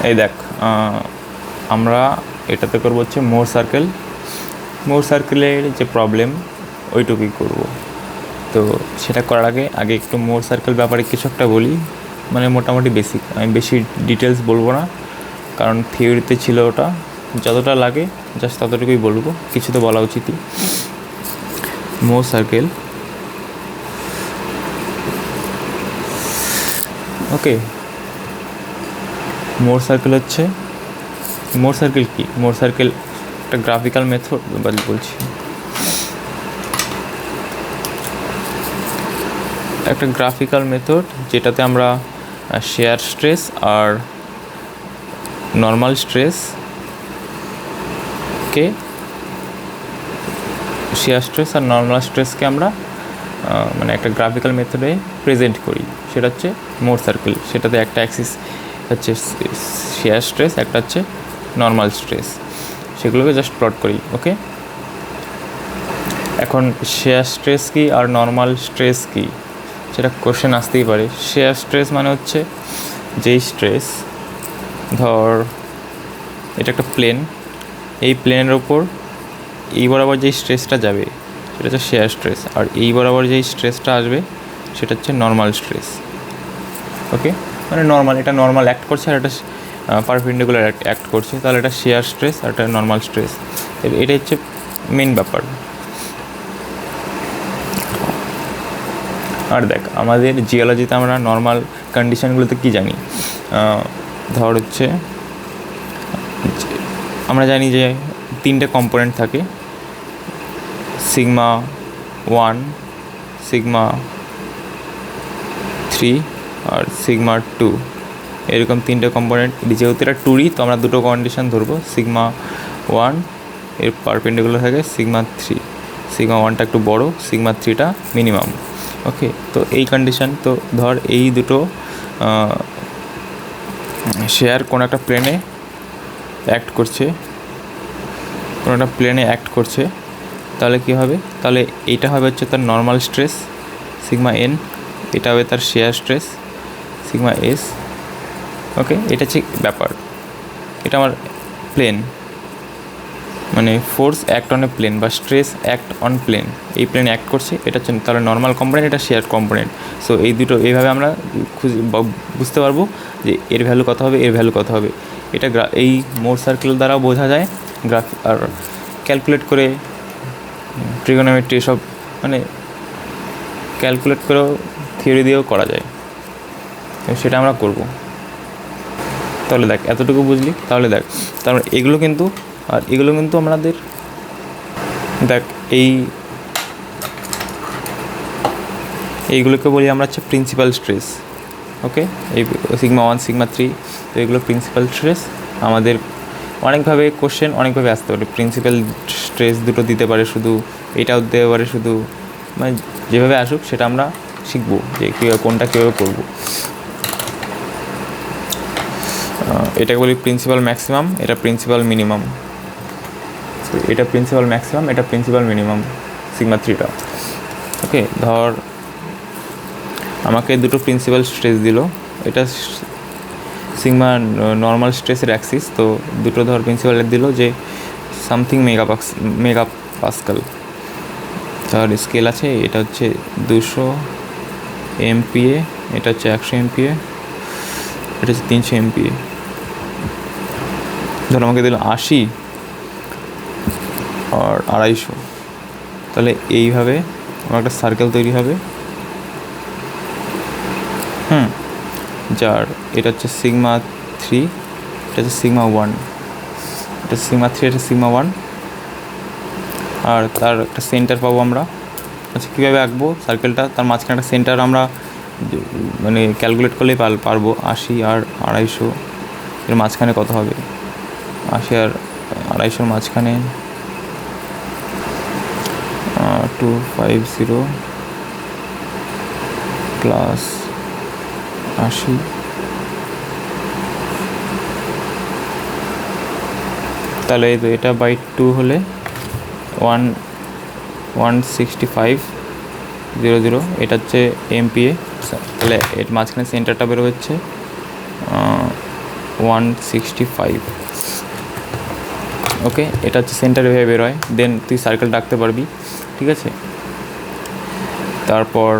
এই দেখ, আমরা এটাতে করবো হচ্ছে মোর সার্কেলের যে প্রবলেম ওইটুকুই করব। তো সেটা করার আগে একটু মোর সার্কেল ব্যাপারে কিছু একটা বলি, মানে মোটামুটি বেসিক। আমি বেশি ডিটেলস বলবো না, কারণ থিওরিতে ছিল ওটা, যতটা লাগে জাস্ট ততটুকুই বলবো, কিছু তো বলা উচিতই। মোর সার্কেল, ওকে। মোর সার্কেল কি? মোর সার্কেল একটা গ্রাফিক্যাল মেথড বলছি, একটা গ্রাফিক্যাল মেথড যেটাতে আমরা শেয়ার স্ট্রেস আর নর্মাল স্ট্রেসকে আমরা মানে একটা গ্রাফিক্যাল মেথডে প্রেজেন্ট করি। সেটা হচ্ছে মোর সার্কেল। সেটাতে একটা অ্যাক্সিস হচ্ছে শেয়ার স্ট্রেস, একটা হচ্ছে নর্মাল স্ট্রেস, সেগুলোকে জাস্ট প্লট করি। ওকে, এখন শেয়ার স্ট্রেস কি আর নর্মাল স্ট্রেস কি সেটা কোশ্চেন আসতেই পারে। শেয়ার স্ট্রেস মানে হচ্ছে যেই স্ট্রেস, ধর এটা একটা প্লেন, এই প্লেনের ওপর এই বরাবর যেই স্ট্রেসটা যাবে সেটা হচ্ছে শেয়ার স্ট্রেস, আর এই বরাবর যেই স্ট্রেসটা আসবে সেটা হচ্ছে নর্মাল স্ট্রেস। ওকে, মানে এটা নর্মাল অ্যাক্ট করছে আর এটা পারপেন্ডিকুলার অ্যাক্ট করছে, তাহলে এটা শেয়ার স্ট্রেস আর এটা নর্মাল স্ট্রেস। এটাই হচ্ছে মেন ব্যাপার। আর দেখ, আমাদের জিওলজিতে আমরা নর্মাল কন্ডিশনগুলোতে কী জানি, ধর হচ্ছে আমরা জানি যে 3টে কম্পোনেন্ট থাকে, সিগমা 1, সিগমা 3 আর সিগমা 2, এরকম 3টে কম্পোনেন্ট। যেহেতু এটা 2D, তো আমরা দুটো কন্ডিশন ধরবো। সিগমা 1 এর পারপেন্ডিকুলার থাকে সিগমা 3, সিগমা 1টা একটু বড়, সিগমা 3টা মিনিমাম। ওকে, তো এই কন্ডিশন, তো ধর এই দুটো শেয়ার কোনো একটা প্লেনে অ্যাক্ট করছে, তাহলে কী হবে? তাহলে এইটা হবে হচ্ছে তার নর্মাল স্ট্রেস সিগমা n, এটা হবে তার shear stress sigma s। Okay, এটা হচ্ছে ব্যাপার। এটা আমার প্লেন, মানে force act on a plane বা স্ট্রেস অ্যাক্ট অন প্লেন, এই প্লেন অ্যাক্ট করছে, এটা হচ্ছে তাহলে নর্মাল কম্পোনেন্ট, এটা শেয়ার কম্পোনেন্ট। সো এই দুটো এইভাবে আমরা বুঝতে পারবো যে এর ভ্যালু কত হবে, এর ভ্যালু কত হবে। এটা এই মোর সার্কেল দ্বারাও বোঝা যায়, আর ক্যালকুলেট করে ট্রিগোনোমেট্রি এসব মানে ক্যালকুলেট করেও থিওরি দিয়েও করা যায়, সেটা আমরা করব। তাহলে দেখ, এতটুকু বুঝলি? তাহলে দেখ, তারপরে এগুলো কিন্তু আমাদের দেখ এইগুলোকে বলি আমরা হচ্ছে প্রিন্সিপাল স্ট্রেস। ওকে, এই সিগমা 1, সিগমা 3, তো এগুলো প্রিন্সিপাল স্ট্রেস। আমাদের অনেকভাবে কোশ্চেন অনেকভাবে আসতে পারে। প্রিন্সিপাল স্ট্রেস দুটো দিতে পারে, শুধু এটাও দিতে পারে, শুধু মানে যেভাবে আসুক সেটা আমরা শিখবো যে কোনটা কীভাবে করবো। এটাকে বলি প্রিন্সিপাল ম্যাক্সিমাম, এটা প্রিন্সিপাল মিনিমাম। এটা প্রিন্সিপাল ম্যাক্সিমাম, এটা প্রিন্সিপাল মিনিমাম, সিগমা 3টা। ওকে, ধর আমাকে দুটো প্রিন্সিপাল স্ট্রেস দিল, এটা সিগমা নর্মাল স্ট্রেসের অ্যাক্সিস, তো দুটো ধর প্রিন্সিপাল দিল যে সামথিং মেগাপাস্কাল, তার স্কেল আছে। এটা হচ্ছে 200 MPa, এটা হচ্ছে 100 MPa, এটা হচ্ছে 300 MPa। ধর আমাকে দিল 80 আর 250, তাহলে এইভাবে আমার একটা সার্কেল তৈরি হবে। যার এটা হচ্ছে সিগমা 3, এটা হচ্ছে সিগমা 1, এটা সিগমা 3, এটা সিগমা 1, আর তার একটা সেন্টার পাবো আমরা। আচ্ছা, কীভাবে আঁকবো সার্কেলটা? তার মাঝখানে একটা সেন্টার আমরা মানে ক্যালকুলেট করলেই পারবো। 80 আর 250 এর মাঝখানে কত হবে? 80 আর 250 মাঝখানে 250 প্লাস 80, তাহলে এটা বাই 2 হলে 16500, এটা হচ্ছে MPa। তাহলে এর মাঝখানে সেন্টারটা বেরো হচ্ছে 165। ওকে, এটা হচ্ছে সেন্টারে ভেবে বেরোয়, দেন তুই সার্কেল ডাকতে পারবি, ঠিক আছে। তারপর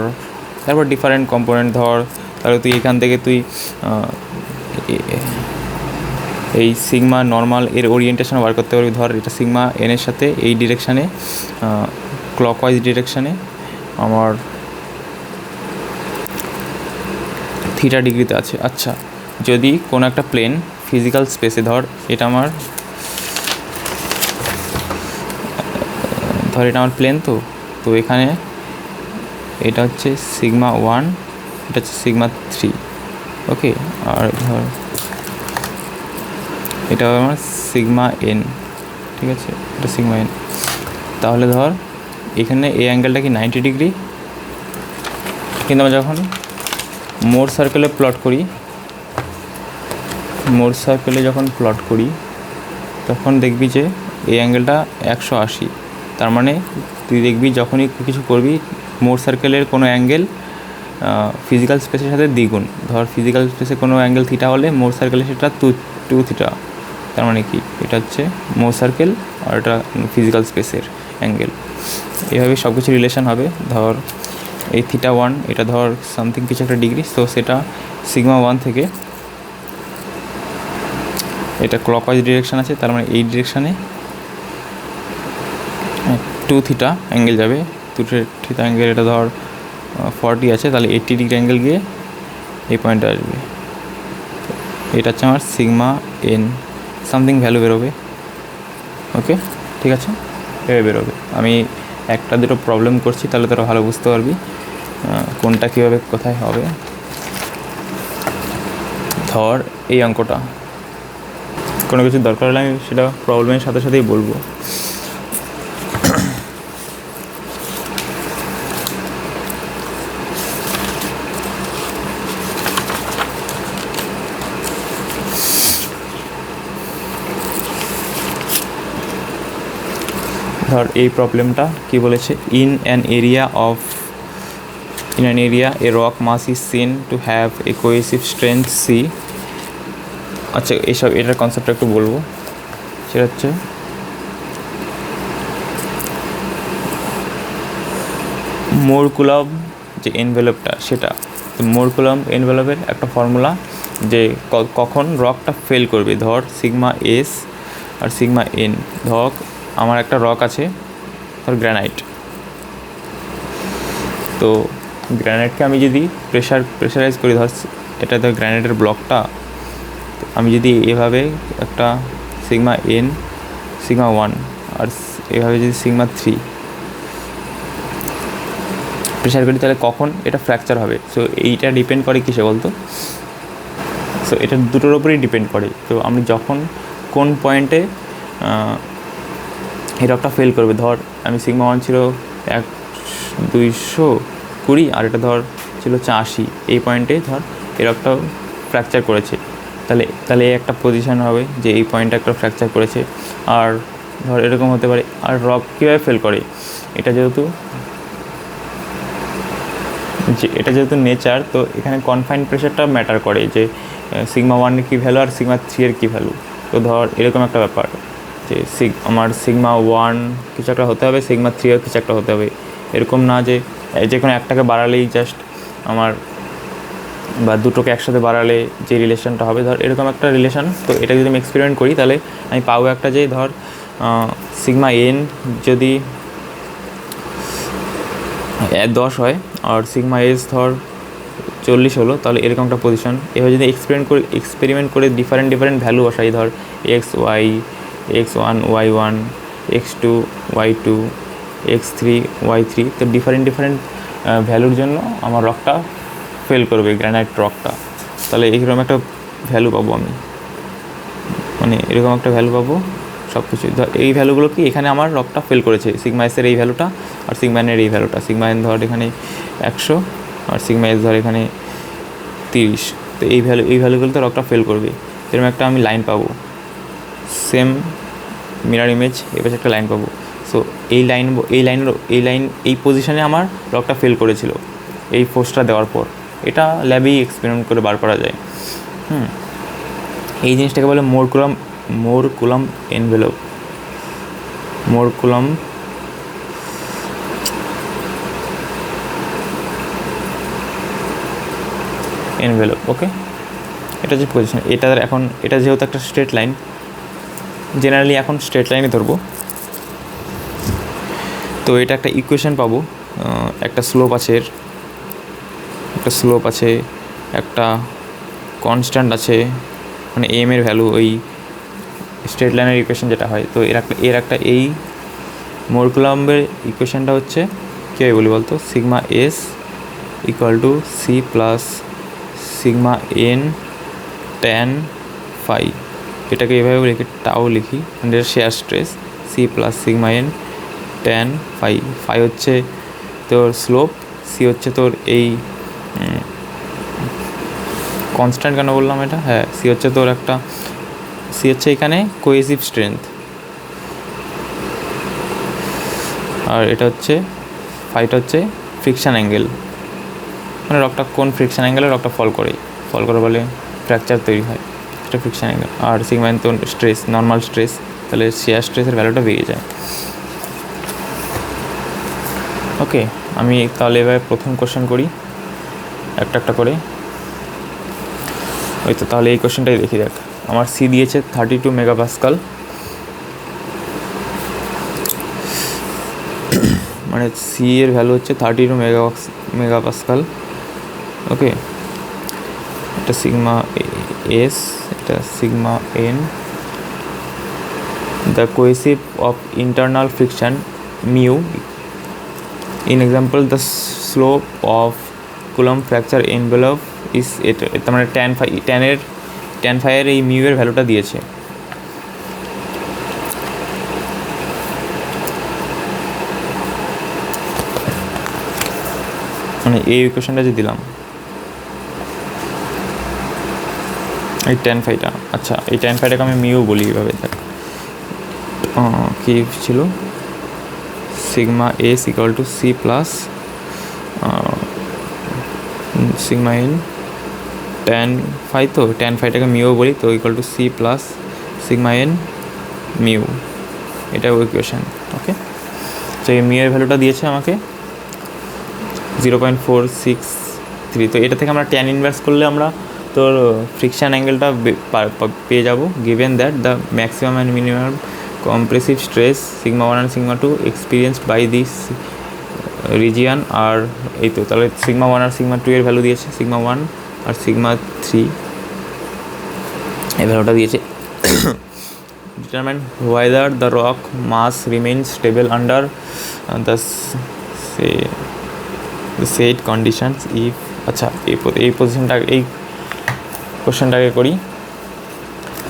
ডিফারেন্ট কম্পোনেন্ট ধর, তাহলে তুই এখান থেকে তুই এই সিগমা নর্মাল এর ওরিয়েন্টেশন বার করতে পারবি। ধর এটা সিগমা এনের সাথে এই ডিরেকশানে ক্লকওয়াইজ ডিরেকশানে আমার থিটা ডিগ্রিতে আছে। আচ্ছা, যদি কোনো একটা প্লেন ফিজিক্যাল স্পেসে, ধর এটা আমার প্লেন, তো এখানে এটা হচ্ছে সিগমা 1, এটা হচ্ছে সিগমা 3, ওকে। আর ধর এটা আমার সিগমা এন, ঠিক আছে, এটা সিগমা এন। তাহলে ধর এখানে এই অ্যাঙ্গেলটা কি 90 ডিগ্রি, কিন্তু আমরা যখন মোর সার্কেলে যখন প্লট করি তখন দেখবি যে এই অ্যাঙ্গেলটা 180। তার মানে তুই দেখবি যখনই কিছু করবি মোর সার্কেলের কোনো অ্যাঙ্গেল ফিজিক্যাল স্পেসের সাথে দ্বিগুণ। ধর ফিজিক্যাল স্পেসে কোনো অ্যাঙ্গেল থিটা হলে মোর সার্কেলে সেটা 2 থিটা। তার মানে কি, এটা হচ্ছে মোর সার্কেল আর এটা ফিজিক্যাল স্পেসের অ্যাঙ্গেল। এভাবে সব কিছু রিলেশন হবে। ধর এই থিটা 1, এটা ধর সামথিং কিছু একটা ডিগ্রি, তো সেটা সিগমা 1 থেকে এটা ক্লকওয়াইজ ডিরেকশান আছে, তার মানে এই ডিরেকশানে 2 থিটা অ্যাঙ্গেল যাবে। 2 থিটা অ্যাঙ্গেল, এটা ধর 40 আছে, তাহলে 80 ডিগ্রি অ্যাঙ্গেল গিয়ে এই পয়েন্টে আসবে। এটা হচ্ছে আমার সিগমা এন, সামথিং ভ্যালু বেরোবে। ওকে, ঠিক আছে, এভাবে বেরোবে। আমি একটা দুটো প্রবলেম করছি, তাহলে তোরা ভালো বুঝতে পারবি কোনটা কীভাবে কোথায় হবে। ধর এই অঙ্কটা, কোনো কিছু দরকার হলে আমি সেটা প্রবলেমের সাথে সাথেই বলবো। ধর এই প্রবলেমটা কি বলেছে, in an area a rock mass is seen to have a cohesive strength c. আচ্ছা, এটার কনসেপ্টটা একটু বলবো। সেটা হচ্ছে মোর কুলম্ব যে এনভেলপটা, সেটা মোর কুলম্ব এনভেলপের একটা ফর্মুলা, যে কখন রকটা ফেল করবে। ধর সিগমা এস আর সিগমা এন। ধর আমার একটা রক আছে, ধর গ্রানাইট। তো গ্রানাইটকে আমি যদি প্রেশারাইজ করি, ধর এটা ধর গ্রানাইটের ব্লকটা, আমি যদি এভাবে একটা সিগমা এন, সিগমা 1 আর এভাবে যদি সিগমা 3 প্রেশার করি, তাহলে কখন এটা ফ্র্যাকচার হবে। সো এইটা ডিপেন্ড করে কিসে বলতো, সো এটা দুটোর ওপরেই ডিপেন্ড করে। তো আমি যখন কোন পয়েন্টে এই রকটা ফেল করবে। ধর আমি সিগমা 1 ছিল 220 আর এটা ধর ছিল 80, এই পয়েন্টে ধর এই রকটা ফ্র্যাকচার করেছে, তাহলে একটা পজিশান হবে যে এই পয়েন্টটা একটা ফ্র্যাকচার করেছে। আর ধর এরকম হতে পারে। আর রক কীভাবে ফেল করে, এটা যেহেতু নেচার, তো এখানে কনফাইন্ড প্রেশারটা ম্যাটার করে, যে সিগমা 1 এর কী ভ্যালু আর সিগমা 3 এর কী ভ্যালু। তো ধর এরকম একটা ব্যাপার, যে আমার সিগমা 1 কিছু একটা হতে হবে, সিগমা 3 এর কিছু একটা হতে হবে। এরকম না যে কোনো একটাকে বাড়ালেই জাস্ট আমার, বা দুটোকে একসাথে বাড়ালে যে রিলেশনটা হবে, ধর এরকম একটা রিলেশন। তো এটা যদি আমি এক্সপেরিমেন্ট করি, তাহলে আমি পাবো একটা, যে ধর সিগমা এন যদি 10 হয় আর সিগমা এস ধর 40 হলো, তাহলে এরকম একটা পজিশন। এভাবে যদি এক্সপেরিমেন্ট করে ডিফারেন্ট ভ্যালু বসাই, ধর x1 y1 x2 y2 x3 y3, তো ডিফারেন্ট ভ্যালুর জন্য আমার রকটা ফেল করবে, গ্রানাইট রকটা। তাহলে এইরকম একটা ভ্যালু পাবো আমি, মানে এরকম একটা ভ্যালু পাবো সব কিছু। ধর এই ভ্যালুগুলো কি, এখানে আমার রকটা ফেল করেছে, সিগমা এসের এই ভ্যালুটা আর সিগমা এনের এই ভ্যালুটা। সিগমা এন ধর এখানে 100 আর সিগমা এস ধর এখানে 30। তো এই ভ্যালুগুলো তো রকটা ফেল করবে। এরকম একটা আমি লাইন পাবো, সেম মিরার ইমেজ এবার একটা লাইন পাবো। সো এই পজিশানে আমার রকটা ফেল করেছিল এই ফোর্সটা দেওয়ার পর। এটা ল্যাবেই এক্সপেরিমেন্ট করে বার করা যায়। এই জিনিসটাকে বলে মোর কুলাম এনভেলপ, মোর কুলাম এনভেলপ। ওকে, এটা যে পজিশন, এটা যেহেতু একটা স্ট্রেট লাইন, জেনারেলি এখন স্ট্রেট লাইনে ধরবো, তো এটা একটা ইকুয়েশন পাবো, একটা স্লোপ আছে, একটা কনস্ট্যান্ট আছে, মানে এম এর ভ্যালু, ওই স্ট্রেট লাইনের ইকুয়েশন যেটা হয়, তো এর একটা এই মোর কুলাম্বের ইকুয়েশনটা হচ্ছে কী হয় বলি বলতো, sigma s equal to c plus sigma n tan phi. এটাকে এভাবে লিখি, টাও লিখি, মানে এটা shear stress, c plus sigma n tan phi. Phi হচ্ছে তোর স্লোপ, সি হচ্ছে তোর এই কনস্ট্যান্ট কেন বললাম এটা, হ্যাঁ সি হচ্ছে তোর একটা, সি হচ্ছে এখানে কোহেসিভ স্ট্রেংথ, আর এটা হচ্ছে ফাইটা হচ্ছে ফ্রিকশান অ্যাঙ্গেল, মানে রকটা কোন ফ্রিকশান অ্যাঙ্গেলে রকটা ফল করে বলে ফ্র্যাকচার তৈরি হয়, সেটা ফ্রিকশান অ্যাঙ্গেল। আর সিগমা এন তো স্ট্রেস, নর্মাল স্ট্রেস, তাহলে শেয়ার স্ট্রেসের ভ্যালুটা বেরিয়ে যায়। ওকে, আমি তাহলে এবার প্রথম কোশ্চেন করি একটা করে। ওই তো, তাহলে এই কোশ্চেনটাই দেখি। দেখ, আমার সি দিয়েছে 32 মেগাপাস্কাল, মানে সি এর ভ্যালু হচ্ছে 32 মেগাপাস্কাল। ওকে, এটা সিগমা এস, এটা sigma N, the cohesive of internal friction mu, in example the slope of Coulomb fracture envelope is, এটা মানে ট্যান ফাইয়ের এই মিউ এর ভ্যালুটা দিয়েছে। মানে এই ইকুয়েশনটা যে দিলাম, এই ট্যান ফাইটা, আচ্ছা এই ট্যান ফাইটাকে আমি মিউ বলি এভাবে। দেখ কী ছিল, sigma s equal to c plus sigma n tan phi, তো ট্যান ফাইটাকে মিউ বলি, তো equal to c plus sigma n mu, এটা ইকুয়েশন। ওকে, তো এই মিউ এর ভ্যালুটা দিয়েছে আমাকে 0.463। তো এটা থেকে আমরা ট্যান ইনভার্স করলে আমরা তোর ফ্রিকশান অ্যাঙ্গেলটা পেয়ে যাবো, given that the maximum and minimum compressive stress sigma 1 and sigma 2 experienced by this region. আর এই তো, তাহলে সিগমা 1 আর সিগমা 2 এর ভ্যালু দিয়েছে, সিগমা 1 আর সিগমা 3 এই ভ্যালুটা দিয়েছে। Determine whether the rock mass remain stable under the set conditions if. আচ্ছা, এই পজিশনটা, এই কোশ্চেনটাকে করি,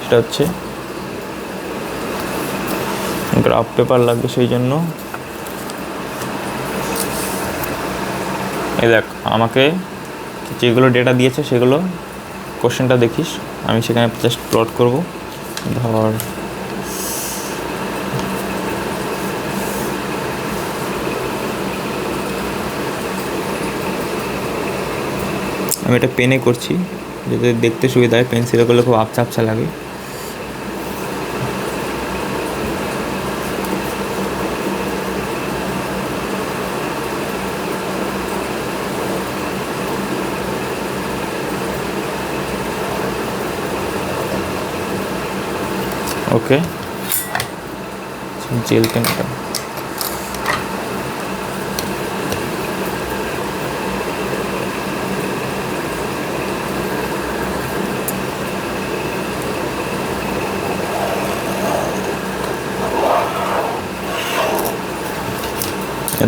সেটা হচ্ছে গ্রাফ পেপার লাগবে, সেই জন্য এই দেখ আমাকে যেগুলো ডেটা দিয়েছে সেগুলো কোশ্চেনটা দেখিস, আমি সেখানে জাস্ট প্লট করব। ধর আমি এটা পেনে করছি, যাতে দেখতে সুবিধা হয়, পেন্সিলে করলে খুব আবছা আবছা লাগে। ওকে, জেল পেনটা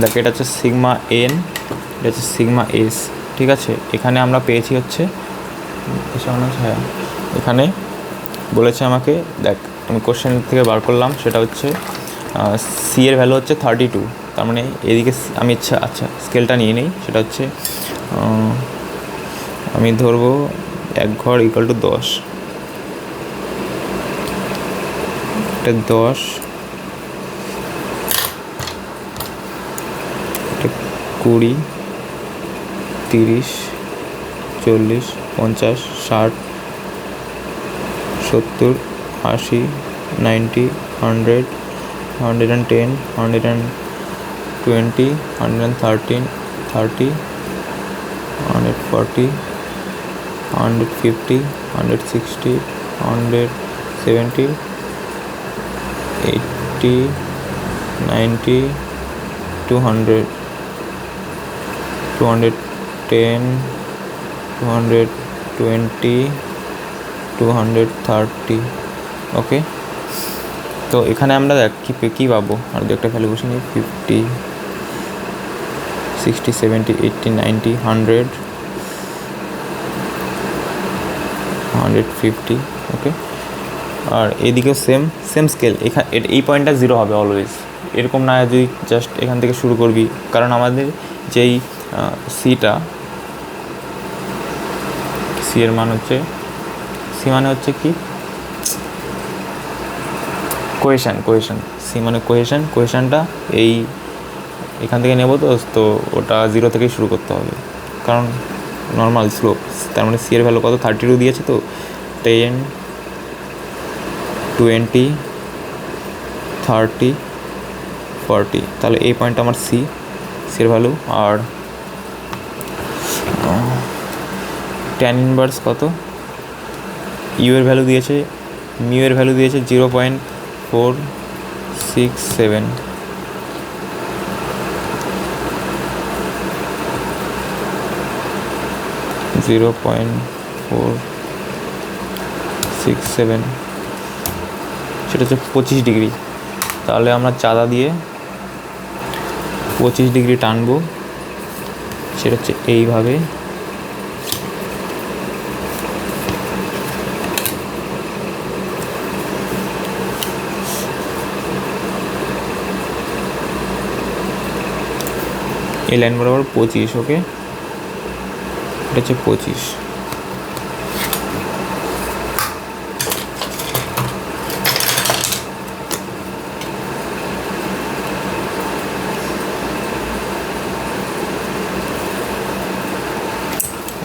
দেখ, এটা হচ্ছে সিগমা এন, এটা হচ্ছে সিগমা এস, ঠিক আছে। এখানে আমরা পেয়েছি হচ্ছে, হ্যাঁ এখানে বলেছে আমাকে, দেখ আমি কোশ্চেন থেকে বার করলাম, সেটা হচ্ছে সি এর ভ্যালু হচ্ছে 32, তার মানে এদিকে আমি আচ্ছা স্কেলটা নিয়ে নিই, সেটা হচ্ছে আমি ধরবো 1 ঘর ইকুয়াল টু 10, এটা 10, এটা 20, 30, 40, 50, 60, 70, 80, 90, 100, 110, 120, 113, 30, 140, 150, 160, 170, 80, 90, 200, 210, 220, 230। ওকে, তো এখানে আমরা দেখ কী পাবো, আর দু একটা ভ্যালু বসে নিই, 50, 60, 70, 80, 90, 100, 150। ওকে, আর এদিকেও সেম স্কেল, এই পয়েন্টটা 0 হবে অলওয়েজ, এরকম না যদি জাস্ট এখান থেকে শুরু করবি, কারণ আমাদের যেই সিটা, সি এর মান হচ্ছে, সি মানে হচ্ছে কি কোহেশন, সি মানে কোহেশনটা এই এখান থেকে নেবো, তো ওটা 0 থেকেই শুরু করতে হবে, কারণ নর্মাল স্লোপ, তার মানে সি এর ভ্যালু কত 32 দিয়েছে, তো 10, 20, 30, 40, তাহলে এই পয়েন্ট আমার সি এর ভ্যালু। আর tan ইনভার্স কত, ইউ এর ভ্যালু দিয়েছে, মিউ এর ভ্যালু দিয়েছে 0.467, সেটা হচ্ছে 25 ডিগ্রি। তাহলে আমরা চাঁদা দিয়ে 25 ডিগ্রি টানবো, সেটা হচ্ছে এইভাবে, এই লাইন বরাবর 25। ওকে, এটা হচ্ছে 25।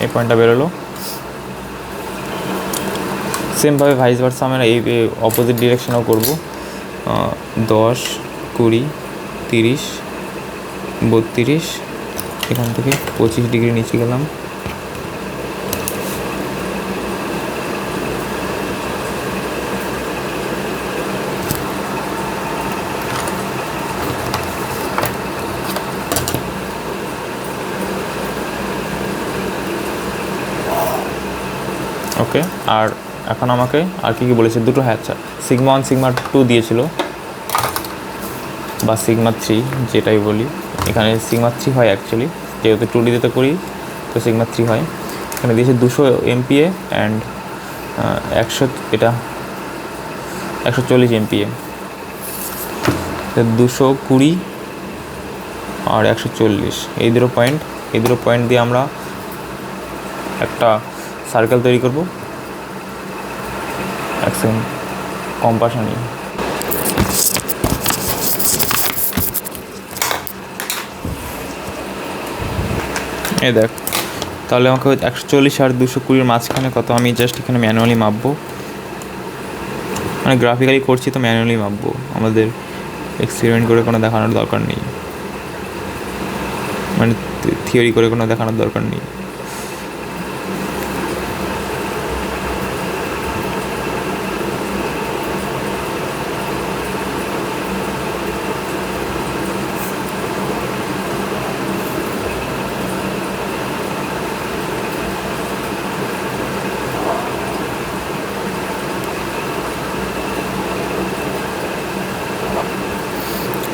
এই পয়েন্টটা বেরোলো। সেমভাবে ভাইস ভার্সা আমরা এই অপোজিট ডিরেকশনেও করবো, 10, 20, 30, 32, এখান থেকে 25 ডিগ্রি নিচে গেলাম, ওকে। আর এখন আমাকে আর কি বলেছে, দুটো, হ্যাঁ আচ্ছা, সিগমা 1 সিগমা 2 দিয়েছিল, বা সিগমা 3 যেটাই বলি, এখানে সিগমা 3 হয় অ্যাকচুয়ালি, যেহেতু 2Dতে করি তো সিগমা 3 হয়। এখানে দিয়েছে 200 MPa অ্যান্ড 140 MPa, 220 আর 140, এই দুটো পয়েন্ট দিয়ে আমরা একটা সার্কেল তৈরি করব। এক সেকেন্ড, কম্পাস আনি। এই দেখ, তাহলে আমাকে 140 আর 220 মাঝখানে কত, আমি জাস্ট এখানে ম্যানুয়ালি মাপবো, মানে গ্রাফিক্যালি করছি তো ম্যানুয়ালি মাপবো, আমাদের এক্সপেরিমেন্ট করে কোনো দেখানোর দরকার নেই, মানে থিওরি করে কোনো দেখানোর দরকার নেই।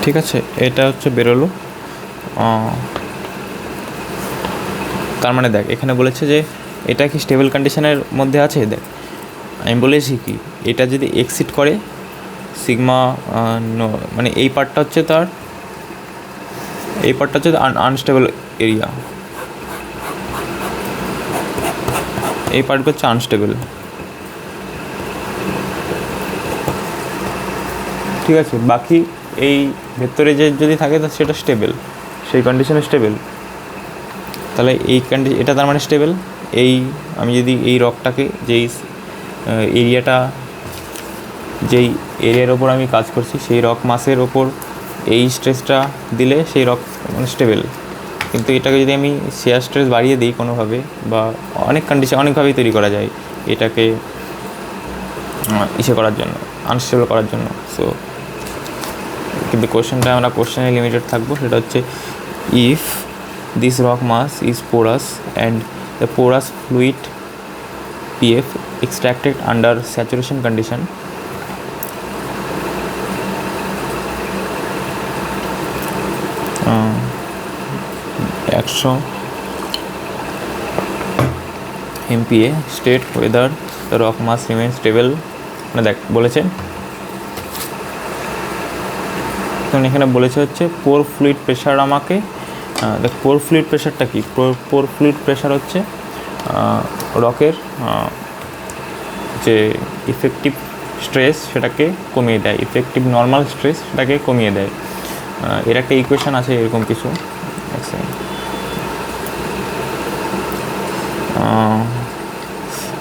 ঠিক আছে, এটা হচ্ছে বেরোলো। তার মানে দেখ, এখানে বলেছে যে এটা কি স্টেবল কন্ডিশনের মধ্যে আছে। দেখ আমি বলেছি কি, এটা যদি এক্সিট করে সিগমা, মানে এই পার্টটা হচ্ছে আনস্টেবল এরিয়া, এই পার্টটা হচ্ছে আনস্টেবল, ঠিক আছে। বাকি এই ভেতরে যে যদি থাকে তা সেটা স্টেবল, সেই কন্ডিশনে স্টেবল। তাহলে এটা তার মানে স্টেবল। আমি যদি এই রকটাকে যেই এরিয়াটা, যেই এরিয়ার ওপর আমি কাজ করছি সেই রক মাসের ওপর এই স্ট্রেসটা দিলে সেই রক মানে স্টেবল। কিন্তু এটাকে যদি আমি শেয়ার স্ট্রেস বাড়িয়ে দিই কোনোভাবে, বা অনেক কন্ডিশন অনেকভাবেই তৈরি করা যায় এটাকে ইসে করার জন্য, আনস্টেবল করার জন্য। সো কিন্তু আমরা কোশ্চেনে লিমিটেড থাকবো, সেটা হচ্ছে if this rock mass is porous and the porous fluid PF extracted under saturation condition একশো MPa state whether the rock mass remains stable। মানে দেখ বলেছে, তখন এখানে বলেছে হচ্ছে পোর ফ্লুইড প্রেশার আমাকে, দেখ পোর ফ্লুইড প্রেশারটা কি, পোর ফ্লুইড প্রেশার হচ্ছে রকের যে ইফেক্টিভ স্ট্রেস সেটাকে কমিয়ে দেয়, ইফেক্টিভ নর্মাল স্ট্রেস সেটাকে কমিয়ে দেয়। এর একটা ইকুয়েশন আছে এরকম কিছু,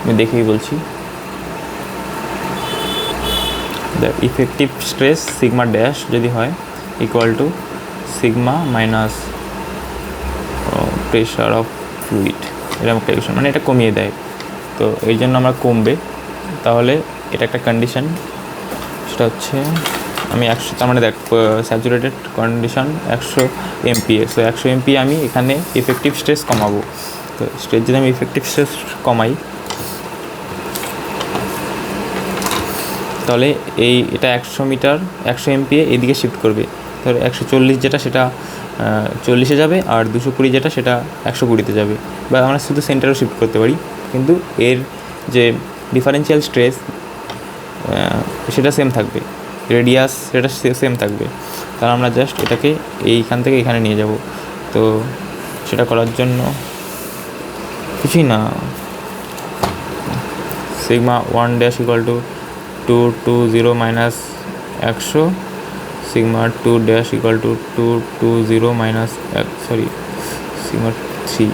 আমি দেখেই বলছি। The effective stress sigma dash যদি হয় equal to sigma minus pressure of fluid, এরকম একটা ইকুয়েশন, মানে এটা কমিয়ে দেয়। তো এই জন্য আমরা কমবে, তাহলে এটা একটা কন্ডিশন। সেটা হচ্ছে আমি 100, তার মানে দেখ saturated condition 100 MPa, so 100 MPa আমি এখানে ইফেক্টিভ স্ট্রেস কমাবো। তো স্ট্রেস যদি আমি ইফেক্টিভ স্ট্রেস কমাই, তাহলে এটা 100 মিটার 100 MPa এদিকে শিফট করবে। তাহলে 140 যেটা সেটা 40-এ যাবে, আর 220 যেটা সেটা 120-তে যাবে। বা আমরা শুধু সেন্টারও শিফট করতে পারি, কিন্তু এর যে ডিফারেন্সিয়াল স্ট্রেস সেটা সেম থাকবে, রেডিয়াস সেটা সেম থাকবে। তাহলে আমরা জাস্ট এটাকে এইখান থেকে এখানে নিয়ে যাব। তো সেটা করার জন্য কিছুই না, sigma 1 dash equal to 220 minus 100, sigma 2 dash equal to 220 minus sigma 3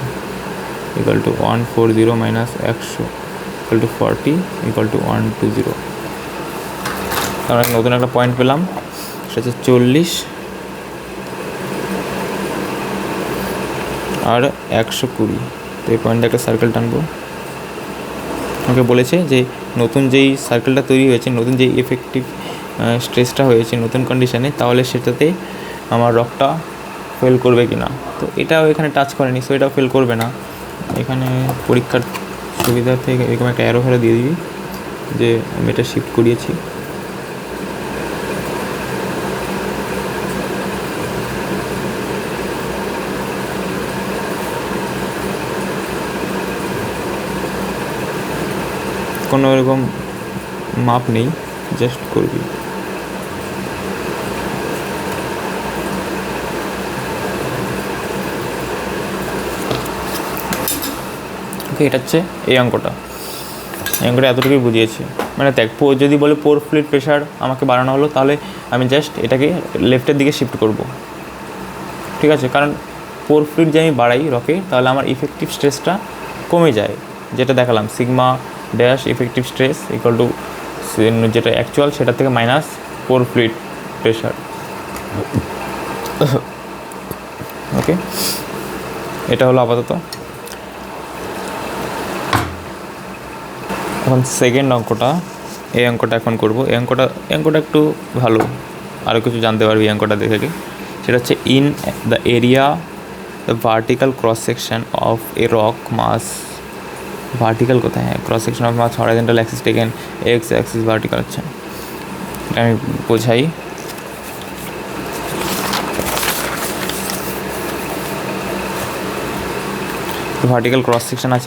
equal to 140 minus 100 equal to 40 equal to 120। আমরা নতুন একটা পয়েন্ট পেলাম, সেটা হচ্ছে 40 আর 120। তো এই পয়েন্টে একটা সার্কেল টানবো। আমাকে বলেছে যে নতুন যেই সার্কেলটা তৈরি হয়েছে, নতুন যেই এফেক্টিভ স্ট্রেসটা হয়েছে নতুন কন্ডিশানে, তাহলে সেটাতে আমার রকটা ফেল করবে কি না। তো এটাও এখানে টাচ করেনি, সো এটাও ফেল করবে না। এখানে পরীক্ষার সুবিধার্থে এরকম একটা অ্যারো ফেরো দিয়ে দিবি যে আমি এটা শিফট করিয়েছি। কোনো এরকম মাপ নেই, জাস্ট করবি। ওকে, এটা হচ্ছে এই অঙ্কটা এতটুকুই বুঝিয়েছি। মানে দেখ, যদি বলে পোর ফ্লুইড প্রেশার আমাকে বাড়ানো হলো, তাহলে আমি জাস্ট এটাকে লেফটের দিকে শিফট করব, ঠিক আছে? কারণ পোর ফ্লুইড যে আমি বাড়াই রকে, তাহলে আমার ইফেক্টিভ স্ট্রেসটা কমে যায়, যেটা দেখালাম sigma dash effective stress equal to যেটা অ্যাকচুয়াল সেটা থেকে মাইনাস পোর ফ্লুইড প্রেশার। ওকে, এটা হলো আপাতত। এখন সেকেন্ড অঙ্কটা, এই অঙ্কটা এখন করবো। এই অঙ্কটা একটু ভালো, আরও কিছু জানতে পারবি এই অঙ্কটা দেখে। সেটা হচ্ছে in the area the vertical cross section of a rock mass, vertical কোথায়, হ্যাঁ, cross section of mass horizontal axis taken, x axis vertical. আচ্ছা, এটা আমি বোঝাই। ভার্টিক্যাল ক্রস সেকশন আছে